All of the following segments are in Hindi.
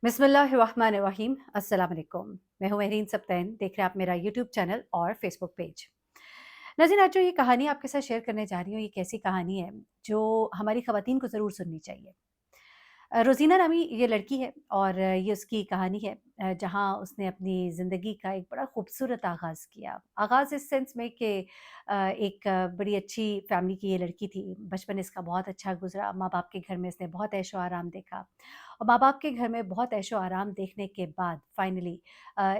बिस्मिल्लाहिर्रहमानिर्रहीम। अस्सलाम वालेकुम। मैं हूँ महरीन सब्तैन। देख रहे हैं आप मेरा यूट्यूब चैनल और फेसबुक पेज। नाज़रीन, आज जो ये कहानी आपके साथ शेयर करने जा रही हूँ, ये एक ऐसी कहानी है जो हमारी ख़वातीन को ज़रूर सुननी चाहिए। रोज़ीना नामी ये लड़की है और ये उसकी कहानी है जहाँ उसने अपनी ज़िंदगी का एक बड़ा खूबसूरत आगाज़ किया। आगाज़ इस सेंस में कि एक बड़ी अच्छी फ़ैमिली की ये लड़की थी। बचपन इसका बहुत अच्छा गुज़रा। माँ-बाप के घर में इसने बहुत ऐशो-आराम देखा और माँ-बाप के घर में बहुत ऐशो-आराम देखने के बाद फ़ाइनली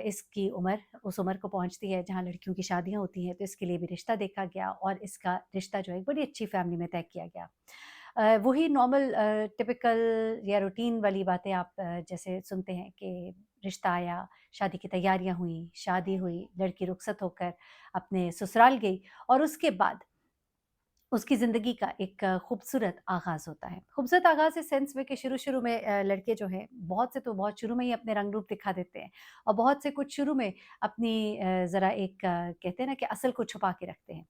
इसकी उम्र उस उम्र को पहुँचती है जहाँ लड़कियों की शादियाँ होती हैं, तो इसके लिए भी रिश्ता देखा गया और इसका रिश्ता जो है एक बड़ी अच्छी फ़ैमिली में तय किया गया। वही नॉर्मल टिपिकल या रूटीन वाली बातें आप जैसे सुनते हैं कि रिश्ता आया, शादी की तैयारियाँ हुई, शादी हुई, लड़की रुखसत होकर अपने ससुराल गई और उसके बाद उसकी ज़िंदगी का एक खूबसूरत आगाज़ होता है। खूबसूरत आगाज़ इस सेंस में कि शुरू-शुरू में लड़के जो हैं, बहुत से तो बहुत शुरू में ही अपने रंग रूप दिखा देते हैं और बहुत से कुछ शुरू में अपनी ज़रा एक कहते हैं ना कि असल को छुपा के रखते हैं।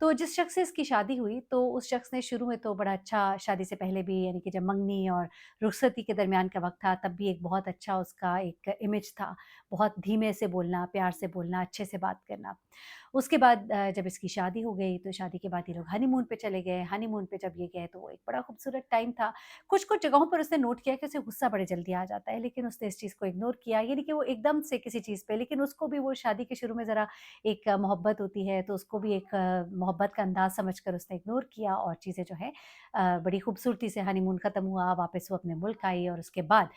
तो जिस शख्स से इसकी शादी हुई, तो उस शख्स ने शुरू में तो बड़ा अच्छा शादी से पहले भी यानी कि जब मंगनी और रुखसती के दरमियान का वक़्त था, तब भी एक बहुत अच्छा उसका एक इमेज था। बहुत धीमे से बोलना, प्यार से बोलना, अच्छे से बात करना। उसके बाद जब इसकी शादी हो गई, तो शादी के बाद ये लोग हनीमून पे चले गए। हनीमून पे जब ये गए, तो वो एक बड़ा खूबसूरत टाइम था। कुछ-कुछ जगहों पर उसने नोट किया कि उसे गुस्सा बड़े जल्दी आ जाता है, लेकिन उसने इस चीज़ को इग्नोर किया। ये नहीं कि वो एकदम से किसी चीज़ पे, लेकिन उसको भी वो शादी के शुरू में ज़रा एक मोहब्बत होती है, तो उसको भी एक मोहब्बत का अंदाज़ समझकर उसने इग्नोर किया और चीज़ें जो हैं बड़ी खूबसूरती से हनीमून ख़त्म हुआ, वापस वो अपने मुल्क आई और उसके बाद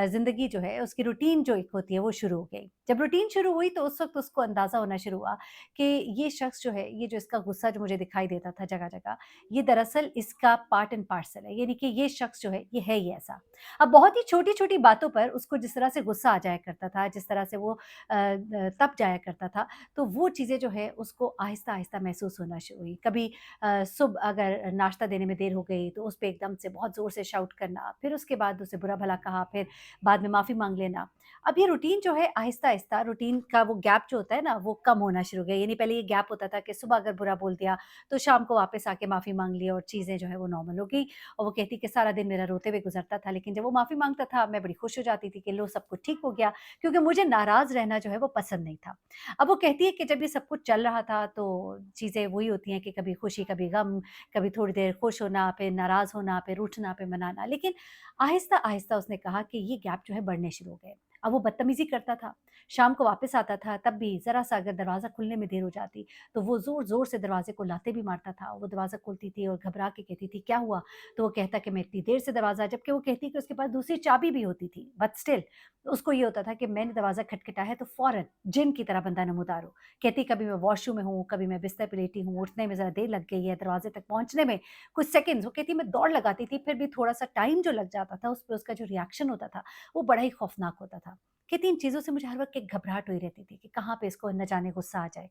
ज़िंदगी जो है उसकी रूटीन जो एक होती है वो शुरू हो गई। जब रूटीन शुरू हुई तो उस वक़्त उसको अंदाज़ा होना शुरू हुआ कि ये शख़्स जो है, ये जो इसका गुस्सा जो मुझे दिखाई देता था जगह-जगह, ये दरअसल इसका पार्ट एंड पार्सल है, यानी कि ये शख़्स जो है, ये है ही ऐसा। अब बहुत ही छोटी-छोटी बातों पर उसको जिस तरह से गुस्सा आ जाया करता था, जिस तरह से वो तप जाया करता था, तो वो चीज़ें जो है उसको आहिस्ता-आहिस्ता महसूस होना शुरू हुई। कभी सुबह अगर नाश्ता देने में देर हो गई तो उस पे एकदम से बहुत ज़ोर से शाउट करना, फिर उसके बाद उसे बुरा-भला कहा, फिर बाद में माफ़ी माँग लेना। अब ये रूटीन जो है आहिस्ता-आहिस्ता रूटीन का वो गैप जो होता है ना वो कम होना शुरू हो गया। यानी पहले ये गैप होता था कि सुबह अगर बुरा बोल दिया तो शाम को वापस आके माफ़ी माँग ली और चीज़ें जो है वो नॉर्मल हो गई और वो कहती कि सारा दिन मेरा रोते हुए गुज़रता था, लेकिन जब वो माफ़ी माँगता था मैं बड़ी खुश हो जाती थी कि लो सब कुछ ठीक हो गया, क्योंकि मुझे नाराज़ रहना जो है वो पसंद नहीं था। अब वो कहती है कि जब ये सब कुछ चल रहा था तो चीज़ें वही होती हैं कि कभी खुशी, कभी गम, कभी थोड़ी देर खुश होना, फिर नाराज़ होना, फिर रूठना, फिर मनाना। लेकिन आहिस्ता-आहिस्ता उसने कहा कि ये गैप जो है बढ़ने शुरू हो गए। अब वो बदतमीज़ी करता था, शाम को वापस आता था तब भी ज़रा-सा अगर दरवाज़ा खुलने में देर हो जाती, तो वो ज़ोर-ज़ोर से दरवाज़े को लाते भी मारता था। वो दरवाज़ा खोलती थी और घबरा के कहती थी, "क्या हुआ?" तो वो कहता कि, "मैं इतनी देर से दरवाज़ा" जबकि वो कहती कि उसके पास दूसरी चाबी भी होती थी, बट स्टिल उसको ये होता था कि मैंने दरवाज़ा खटखटाया है तो फ़ौरन जिन की तरह बंदा नमूदार हो। कहती कभी मैं वॉशरूम में हूँ, कभी मैं बिस्तर पे लेटी हूँ, उठने में ज़रा देर लग गई है, दरवाज़े तक पहुँचने में कुछ सेकंड्स, वो कहती मैं दौड़ लगाती थी, फिर भी थोड़ा-सा टाइम जो लग जाता था, उस पे उसका जो रिएक्शन होता था, वो बड़ा ही खौफ़नाक होता था। कहती इन चीज़ों से मुझे हर वक़्त एक घबराहट हुई रहती थी कि कहाँ पे इसको न जाने गुस्सा आ जाए।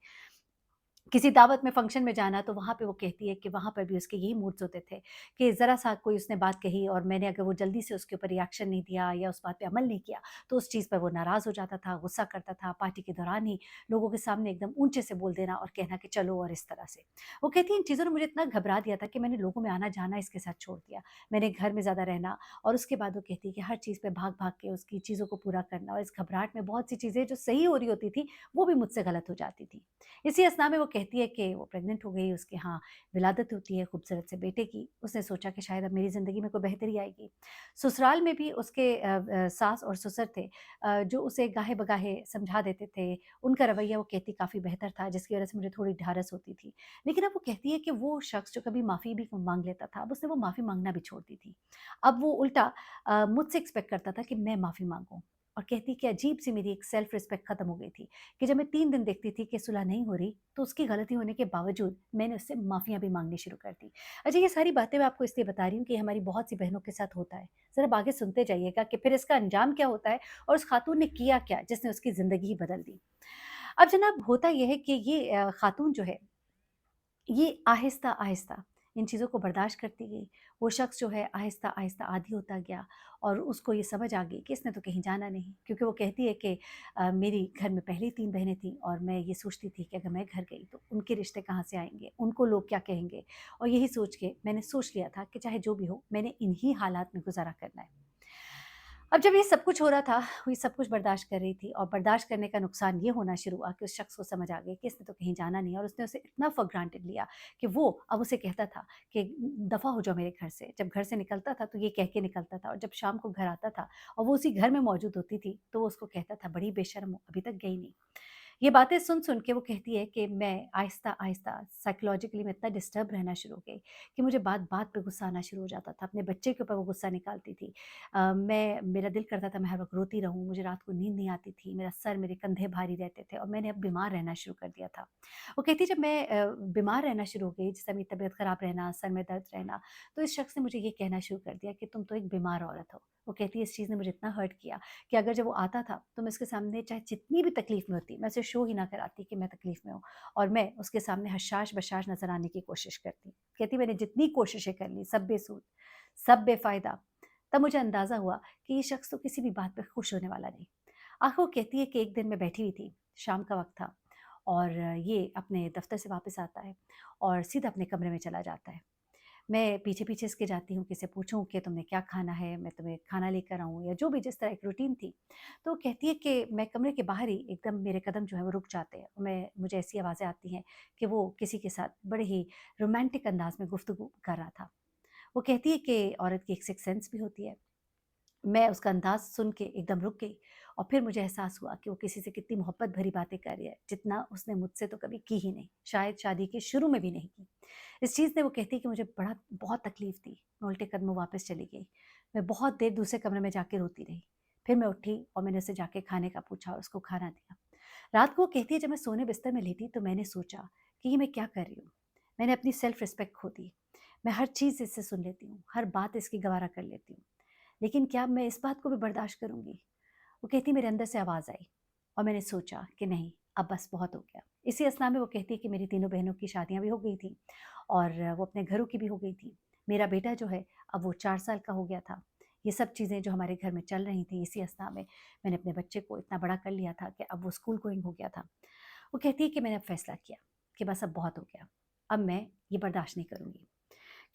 किसी दावत में फ़ंक्शन में जाना तो वहाँ पे वो कहती है कि वहाँ पर भी उसके यही मूड्स होते थे कि ज़रा-सा कोई उसने बात कही और मैंने अगर वो जल्दी से उसके ऊपर रिएक्शन नहीं दिया या उस बात पे अमल नहीं किया, तो उस चीज़ पर वो नाराज़ हो जाता था, गुस्सा करता था। पार्टी के दौरान ही लोगों के सामने एकदम ऊँचे से बोल देना और कहना कि चलो और इस तरह से। वो कहती है इन चीज़ों ने मुझे इतना घबरा दिया था कि मैंने लोगों में आना-जाना इसके साथ छोड़ दिया। मैंने घर में ज़्यादा रहना और उसके बाद वो कहती है कि हर चीज़ पे भाग-भाग के उसकी चीज़ों को पूरा करना और इस घबराहट में बहुत सी चीज़ें जो सही हो रही होती थी, वो भी मुझसे गलत हो जाती थी। इसी अस्थना में वो कहती है कि वो प्रेग्नेंट हो गई, उसके यहाँ विलादत होती है खूबसूरत से बेटे की। उसने सोचा कि शायद अब मेरी ज़िंदगी में कोई बेहतरी आएगी। ससुराल में भी उसके सास और ससुर थे जो उसे गाहे-बगाहे समझा देते थे। उनका रवैया वो कहती काफ़ी बेहतर था, जिसकी वज़ह से मुझे थोड़ी ढारस होती थी। लेकिन अब वो कहती है कि वो शख़्स जो कभी माफ़ी भी माँग लेता था, अब उसने वो माफ़ी माँगना भी छोड़ दी थी। अब वो उल्टा मुझसे एक्सपेक्ट करता था कि मैं माफ़ी माँगूँ और कहती कि अजीब-सी मेरी एक सेल्फ रिस्पेक्ट ख़त्म हो गई थी। कि जब मैं 3 दिन देखती थी कि सुलह नहीं हो रही, तो उसकी गलती होने के बावजूद मैंने उससे माफ़ियाँ भी माँगनी शुरू कर दी। अच्छा, ये सारी बातें मैं आपको इसलिए बता रही हूँ कि हमारी बहुत सी बहनों के साथ होता है। ज़रा अब आगे सुनते जाइएगा कि फिर इसका अंजाम क्या होता है और उस खातून ने किया क्या जिसने उसकी ज़िंदगी ही बदल दी। अब जनाब होता ये है कि ये खातून जो है ये आहिस्ता-आहिस्ता इन चीज़ों को बर्दाश्त करती गई। वो शख़्स जो है आहिस्ता-आहिस्ता आदी होता गया और उसको ये समझ आ गई कि इसने तो कहीं जाना नहीं, क्योंकि वो कहती है कि मेरी घर में पहले ही 3 बहनें थीं और मैं ये सोचती थी कि अगर मैं घर गई तो उनके रिश्ते कहाँ से आएँगे, उनको लोग क्या कहेंगे? और यही सोच के मैंने सोच लिया था कि चाहे जो भी हो, मैंने इन्हीं हालात में गुज़ारा करना है। अब जब ये सब कुछ हो रहा था, वो ये सब कुछ बर्दाश्त कर रही थी और बर्दाश्त करने का नुकसान ये होना शुरू हुआ कि उस शख्स को समझ आ गई कि इसने तो कहीं जाना नहीं है और उसने उसे इतना फॉर ग्रांटेड लिया कि वो अब उसे कहता था कि दफ़ा हो जाओ मेरे घर से। जब घर से निकलता था तो ये कह के निकलता था और जब शाम को घर आता था और वो उसी घर में मौजूद होती थी, तो वो उसको कहता था, बड़ी बेशर्म हो, अभी तक गई नहीं। ये बातें सुन-सुन के वो कहती है कि मैं आहिस्ता-आहिस्ता साइकोलॉजिकली मैं इतना डिस्टर्ब रहना शुरू हो गई कि मुझे बात-बात पे गुस्सा आना शुरू हो जाता था। अपने बच्चे के ऊपर वो गुस्सा निकालती थी। मेरा दिल करता था मैं हर वक़्त रोती रहूँ, मुझे रात को नींद नहीं आती थी, मेरा सर, मेरे कंधे भारी रहते थे और मैंने अब बीमार रहना शुरू कर दिया था। वो कहती है जब मैं बीमार रहना शुरू हो गई, जिस मेरी तबीयत ख़राब रहना, सर में दर्द रहना, तो इस शख़्स ने मुझे ये कहना शुरू कर दिया कि तुम तो एक बीमार औरत हो। वो कहती है इस चीज़ ने मुझे इतना हर्ट किया कि अगर जब वो आता था तो मैं उसके सामने चाहे जितनी भी तकलीफ़ में होती, मैं उसे शो ही ना कराती कि मैं तकलीफ़ में हूँ और मैं उसके सामने हशाश-बशाश नज़र आने की कोशिश करती। कहती मैंने जितनी कोशिशें कर ली, सब बेसूद, सब बेफ़ायदा। तब मुझे अंदाज़ा हुआ कि ये शख़्स तो किसी भी बात पे खुश होने वाला नहीं। आखिर वो कहती है कि एक दिन मैं बैठी हुई थी, शाम का वक़्त था और ये अपने दफ़्तर से वापस आता है और सीधा अपने कमरे में चला जाता है। मैं पीछे-पीछे इसके जाती हूँ कि इसे पूछूँ कि तुमने क्या खाना है? मैं तुम्हें खाना लेकर आऊँ या जो भी जिस तरह एक रूटीन थी। तो वो कहती है कि मैं कमरे के बाहर ही एकदम मेरे कदम जो हैं वो रुक जाते हैं। मुझे ऐसी आवाज़ें आती हैं कि वो किसी के साथ बड़े ही रोमांटिक अंदाज़ में गुफ्तगू कर रहा था। वो कहती है कि औरत की एक सिक्स्थ सेंस भी होती है। मैं उसका अंदाज़ सुन के एकदम रुक गई और फिर मुझे एहसास हुआ कि वो किसी से कितनी मोहब्बत भरी बातें कर रही है, जितना उसने मुझसे तो कभी की ही नहीं, शायद शादी के शुरू में भी नहीं की। इस चीज़ ने वो कहती है कि मुझे बहुत तकलीफ़ दी, मैं उल्टे कदमों वापस चली गई। मैं बहुत देर दूसरे कमरे में जाके रोती रही। फिर मैं उठी और मैंने उसे जाके खाने का पूछा और उसको खाना दिया। रात को वो कहती है जब मैं सोने बिस्तर में लेटी तो मैंने सोचा कि ये मैं क्या कर रही हूँ? मैंने अपनी सेल्फ रिस्पेक्ट खो दी। मैं हर चीज़ इससे सुन लेती हूँ, हर बात इसकी गवारा कर लेती हूँ। लेकिन क्या मैं इस बात को भी बर्दाश्त करूँगी? वो कहती मेरे अंदर से आवाज़ आई और मैंने सोचा कि नहीं, अब बस बहुत हो गया। इसी अवस्था में वो कहती है कि मेरी तीनों बहनों की शादियाँ भी हो गई थी और वो अपने घरों की भी हो गई थी। मेरा बेटा जो है अब वो 4 साल का हो गया था। ये सब चीज़ें जो हमारे घर में चल रही थी इसी अवस्था में मैंने अपने बच्चे को इतना बड़ा कर लिया था कि अब वो स्कूल गोइंग हो गया था। वो कहती है कि मैंने अब फैसला किया कि बस अब बहुत हो गया। अब मैं ये बर्दाश्त नहीं करूँगी।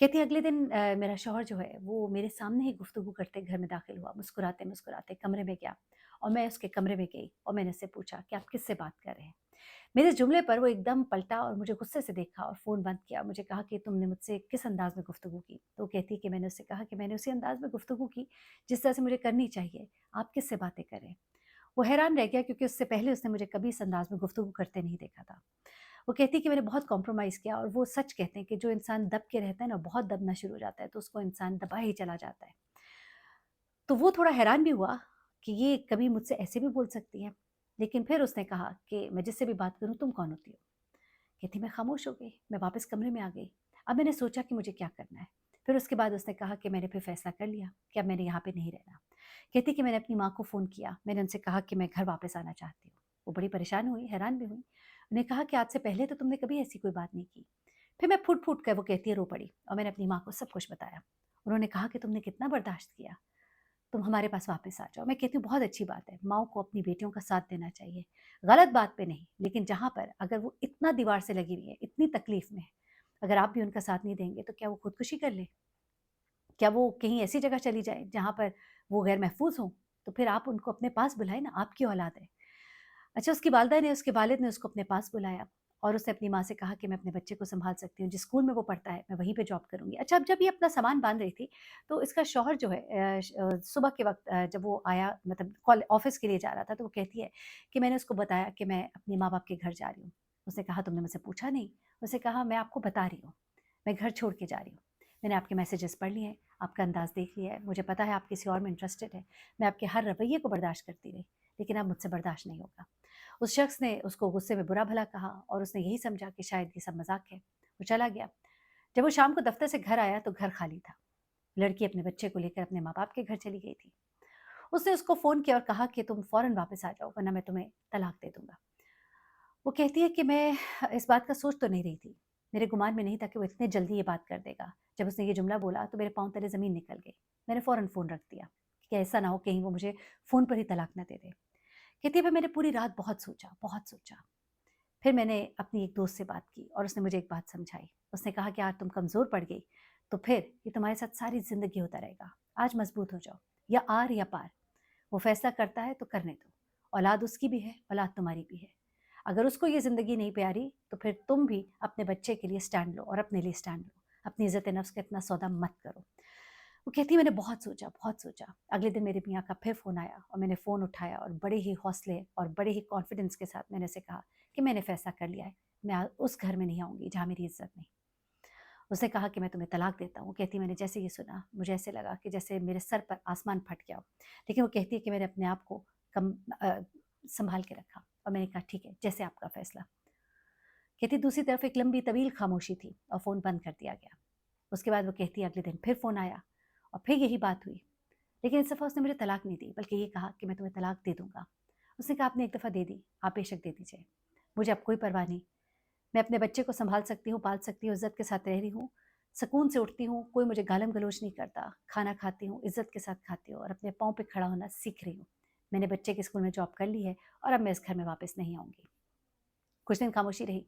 कहती है अगले दिन मेरा शौहर जो है वो मेरे सामने ही गुफ्तगू करते घर में दाखिल हुआ, मुस्कुराते-मुस्कुराते कमरे में गया और मैं उसके कमरे में गई और मैंने उससे पूछा कि आप किससे बात कर रहे हैं? मेरे इस जुमले पर वो एकदम पलटा और मुझे गुस्से से देखा और फ़ोन बंद किया और मुझे कहा कि तुमने मुझसे किस अंदाज़ में गुफ्तगू की? तो वो कहती है कि मैंने उससे कहा कि मैंने उसी अंदाज़ में गुफ्तगू की जिस तरह से मुझे करनी चाहिए। आप किससे बातें कर रहे हैं? वो हैरान रह गया क्योंकि उससे पहले उसने मुझे कभी इस अंदाज़ में गुफ्तगू करते नहीं देखा था। वो कहती है कि मैंने बहुत कॉम्प्रोमाइज़ किया और वो सच कहते हैं कि जो इंसान दब के रहता है ना, बहुत दबना शुरू हो जाता है, तो उसको इंसान दबा ही चला जाता है। तो वो थोड़ा हैरान भी हुआ कि ये कभी मुझसे ऐसे भी बोल सकती है। लेकिन फिर उसने कहा कि मैं जिससे भी बात करूँ, तुम कौन होती हो? कहती मैं खामोश हो गई, मैं वापस कमरे में आ गई। अब मैंने सोचा कि मुझे क्या करना है। फिर उसके बाद उसने कहा कि मैंने फिर फैसला कर लिया कि अब मैंने यहाँ पे नहीं रहना। कहती कि मैंने अपनी माँ को फ़ोन किया, मैंने उनसे कहा कि मैं घर वापस आना चाहती हूँ। वो बड़ी परेशान हुई, हैरान भी हुई। उन्होंने कहा कि आज से पहले तो तुमने कभी ऐसी कोई बात नहीं की। फिर मैं फूट-फूट कर वो कहती है रो पड़ी और मैंने अपनी माँ को सब कुछ बताया। उन्होंने कहा कि तुमने कितना बर्दाश्त किया, तुम हमारे पास वापस आ जाओ। मैं कहती हूँ बहुत अच्छी बात है, माँओं को अपनी बेटियों का साथ देना चाहिए। गलत बात पे नहीं, लेकिन जहाँ पर अगर वो इतना दीवार से लगी हुई है, इतनी तकलीफ़ में है, अगर आप भी उनका साथ नहीं देंगे तो क्या वो खुदकुशी कर ले? क्या वो कहीं ऐसी जगह चली जाए जहाँ पर वो गैर महफ़ूज़ हों? तो फिर आप उनको अपने पास बुलाएँ ना, आपकी औलाद है। अच्छा उसकी वालिदा ने, उसके वालिद ने उसको अपने पास बुलाया और उसने अपनी माँ से कहा कि मैं अपने बच्चे को सँभाल सकती हूँ, जिस स्कूल में वो पढ़ता है, मैं वहीं पे जॉब करूँगी। अच्छा अब जब ये अपना सामान बाँध रही थी, तो इसका शौहर जो है सुबह के वक़्त जब वो आया मतलब ऑफ़िस के लिए जा रहा था, तो वो कहती है कि मैंने उसको बताया कि मैं अपने माँ-बाप के घर जा रही हूँ। उसने कहा तुमने मुझसे पूछा नहीं? उसने कहा मैं आपको बता रही हूँ, मैं घर छोड़ के जा रही हूँ। मैंने आपके मैसेजेस पढ़ लिए हैं, आपका अंदाज़ देख लिया है, मुझे पता है आप किसी और में इंटरेस्टेड हैं। मैं आपके हर रवैये को बर्दाश्त करती रही, लेकिन अब मुझसे बर्दाश्त नहीं होगा। उस शख्स ने उसको गुस्से में बुरा-भला कहा और उसने यही समझा कि शायद ये सब मज़ाक है। वो चला गया। जब वो शाम को दफ्तर से घर आया तो घर खाली था। लड़की अपने बच्चे को लेकर अपने माँ-बाप के घर चली गई थी। उसने उसको फ़ोन किया और कहा कि तुम फ़ौरन वापस आ जाओ वरना मैं तुम्हें तलाक दे दूँगा। वो कहती है कि मैं इस बात का सोच तो नहीं रही थी। मेरे गुमान में नहीं था कि वो इतने जल्दी ये बात कर देगा। जब उसने ये जुमला बोला तो मेरे पाँव तले ज़मीन निकल गई। मैंने फ़ौरन फ़ोन रख दिया कि ऐसा ना हो कहीं वो मुझे फ़ोन पर ही तलाक ना दे दे। कहती है फिर मैंने पूरी रात बहुत सोचा, बहुत सोचा। फिर मैंने अपनी एक दोस्त से बात की और उसने मुझे एक बात समझाई। उसने कहा कि आज तुम कमज़ोर पड़ गई, तो फिर ये तुम्हारे साथ सारी ज़िंदगी होता रहेगा। आज मज़बूत हो जाओ, या आर या पार। वो फ़ैसला करता है तो करने दो। औलाद उसकी भी है, औलाद तुम्हारी भी है। अगर उसको ये ज़िंदगी नहीं प्यारी, तो फिर तुम भी अपने बच्चे के लिए स्टैंड लो और अपने लिए स्टैंड लो। अपनी इज़्ज़त-ए-नफ़्स का इतना सौदा मत करो। वो कहती है मैंने बहुत सोचा, बहुत सोचा। अगले दिन मेरे मियाँ का फिर फ़ोन आया और मैंने फ़ोन उठाया और बड़े ही हौसले और बड़े ही कॉन्फिडेंस के साथ मैंने उसे कहा कि मैंने फ़ैसला कर लिया है, मैं उस घर में नहीं आऊँगी जहाँ मेरी इज़्ज़त नहीं। उसने कहा कि मैं तुम्हें तलाक देता हूँ। वो कहती है मैंने जैसे ये सुना, मुझे ऐसे लगा कि जैसे मेरे सर पर आसमान फट गया हो। लेकिन वो कहती है कि मैंने अपने आप को कम सँभाल के रखा और मैंने कहा ठीक है, जैसे आपका फ़ैसला। कहती दूसरी तरफ एक लंबी तवील खामोशी थी और फ़ोन बंद कर दिया गया। उसके बाद वो कहती है अगले दिन फिर फ़ोन आया और फिर यही बात हुई। लेकिन इस दफ़ा उसने मुझे तलाक नहीं दी, बल्कि ये कहा कि मैं तुम्हें तलाक दे दूँगा। उसने कहा आपने एक दफ़ा दे दी, आप बेशक दे दीजिए। मुझे अब कोई परवाह नहीं। मैं अपने बच्चे को सँभाल सकती हूँ, पाल सकती हूँ, इज़्ज़त के साथ रह रही हूँ, सुकून से उठती हूँ, कोई मुझे गालम-गलौच नहीं करता, खाना खाती हूँ, इज़्ज़त के साथ खाती हूँ और अपने पाँव पे खड़ा होना सीख रही हूँ। मैंने बच्चे के स्कूल में जॉब कर ली है और अब मैं इस घर में वापस नहीं आऊँगी। कुछ दिन खामोशी रही,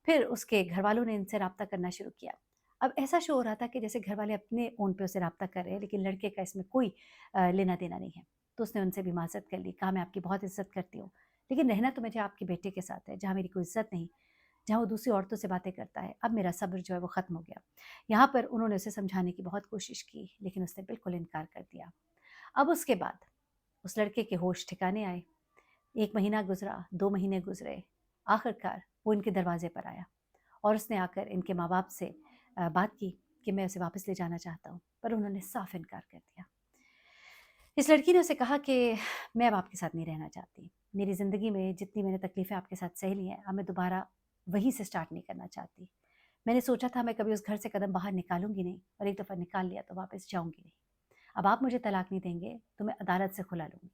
फिर उसके घरवालों ने इनसे राब्ता करना शुरू किया। अब ऐसा शो हो रहा था कि जैसे घरवाले अपने फ़ोन पे उससे राब्ता कर रहे हैं, लेकिन लड़के का इसमें कोई लेना-देना नहीं है। तो उसने उनसे भी माज़रत कर ली, कहा मैं आपकी बहुत इज़्ज़त करती हूँ, लेकिन रहना तो मुझे आपके बेटे के साथ है, जहाँ मेरी कोई इज़्ज़त नहीं, जहाँ वो दूसरी औरतों से बातें करता है। अब मेरा सब्र जो है वो ख़त्म हो गया। यहाँ पर उन्होंने उसे समझाने की बहुत कोशिश की, लेकिन उसने बिल्कुल इनकार कर दिया। अब उसके बाद उस लड़के के होश ठिकाने आए। 1 महीना गुज़रा, 2 महीने गुज़रे, आखिरकार वो इनके दरवाज़े पर आया और उसने आकर इनके माँ-बाप से बात की कि मैं उसे वापस ले जाना चाहता हूँ, पर उन्होंने साफ इनकार कर दिया। इस लड़की ने उसे कहा कि मैं अब आपके साथ नहीं रहना चाहती। मेरी ज़िंदगी में जितनी मैंने तकलीफ़ें आपके साथ सह ली हैं, अब मैं दोबारा वहीं से स्टार्ट नहीं करना चाहती। मैंने सोचा था मैं कभी उस घर से कदम बाहर निकालूँगी नहीं और एक दफ़ा निकाल लिया तो वापस जाऊँगी नहीं। अब आप मुझे तलाक नहीं देंगे तो मैं अदालत से खुला लूँगी।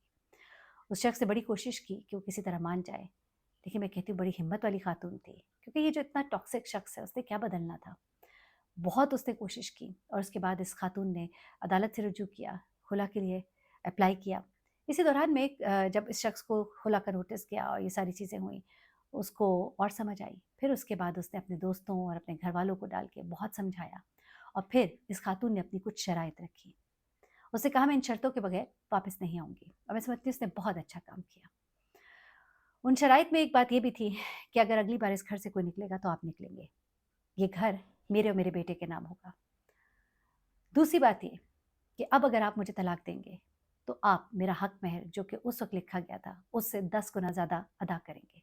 उस शख्स ने बड़ी कोशिश की कि वो किसी तरह मान जाए, लेकिन मैं कहती हूँ बड़ी हिम्मत वाली खातून थी, क्योंकि ये जो इतना टॉक्सिक शख्स है उसने क्या बदलना था। बहुत उसने कोशिश की और उसके बाद इस खातून ने अदालत से रुजू किया, खुला के लिए अप्लाई किया। इसी दौरान में जब इस शख्स को खुला का नोटिस गया और ये सारी चीज़ें हुई, उसको और समझ आई। फिर उसके बाद उसने अपने दोस्तों और अपने घरवालों को डाल के बहुत समझाया और फिर इस खातून ने अपनी कुछ शराइत रखी। उसने कहा मैं इन शर्तों के बगैर वापस नहीं आऊँगी और मैं समझती हूँ उसने बहुत अच्छा काम किया। उन शराइत में एक बात ये भी थी कि अगर अगली बार इस घर से कोई निकलेगा तो आप निकलेंगे। ये घर मेरे और मेरे बेटे के नाम होगा। दूसरी बात ये कि अब अगर आप मुझे तलाक देंगे, तो आप मेरा हक महर जो कि उस वक़्त लिखा गया था, उससे 10 गुना ज़्यादा अदा करेंगे।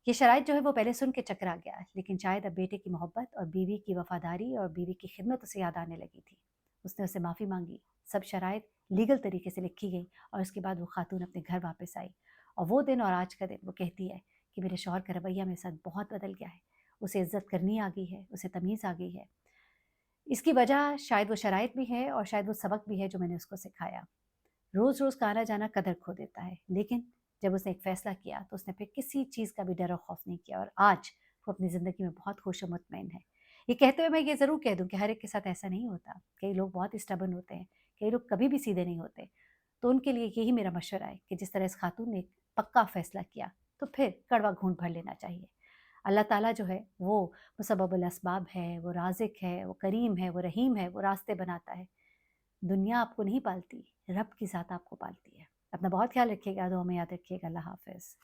ये शराइत जो है वो पहले सुन के चकरा गया, लेकिन शायद अब बेटे की मोहब्बत और बीवी की वफ़ादारी और बीवी की खिदमत उसे याद आने लगी थी। उसने उससे माफ़ी माँगी, सब शराइत लीगल तरीके से लिखी गई और उसके बाद वो खातून अपने घर वापस आई। और वो दिन और आज का दिन वो कहती है कि मेरे शौहर का रवैया मेरे साथ बहुत बदल गया है। उसे इज़्ज़त करनी आ गई है, उसे तमीज़ आ गई है। इसकी वजह शायद वो शराइत भी है और शायद वो सबक भी है जो मैंने उसको सिखाया। रोज़-रोज़ का आना-जाना कदर खो देता है, लेकिन जब उसने एक फ़ैसला किया तो उसने फिर किसी चीज़ का भी डर और खौफ़ नहीं किया और आज वो अपनी ज़िंदगी में बहुत खुश और मुतमईन है। ये कहते हुए मैं ये ज़रूर कह दूँ कि हर एक के साथ ऐसा नहीं होता। कई लोग बहुत स्टबर्न होते हैं, कई लोग कभी भी सीधे नहीं होते। तो उनके लिए यही मेरा मशवरा है कि जिस तरह इस खातून ने एक पक्का फ़ैसला किया, तो फिर कड़वा घूँट भर लेना चाहिए। अल्लाह ताला जो है वो मुसब्बिबुल अस्बाब है, वो राज़िक है, वो करीम है, वो रहीम है, वो रास्ते बनाता है। दुनिया आपको नहीं पालती, रब की ज़ात आपको पालती है। अपना बहुत ख्याल रखिएगा, दुआ में याद रखिएगा। अल्लाह हाफ़िज़।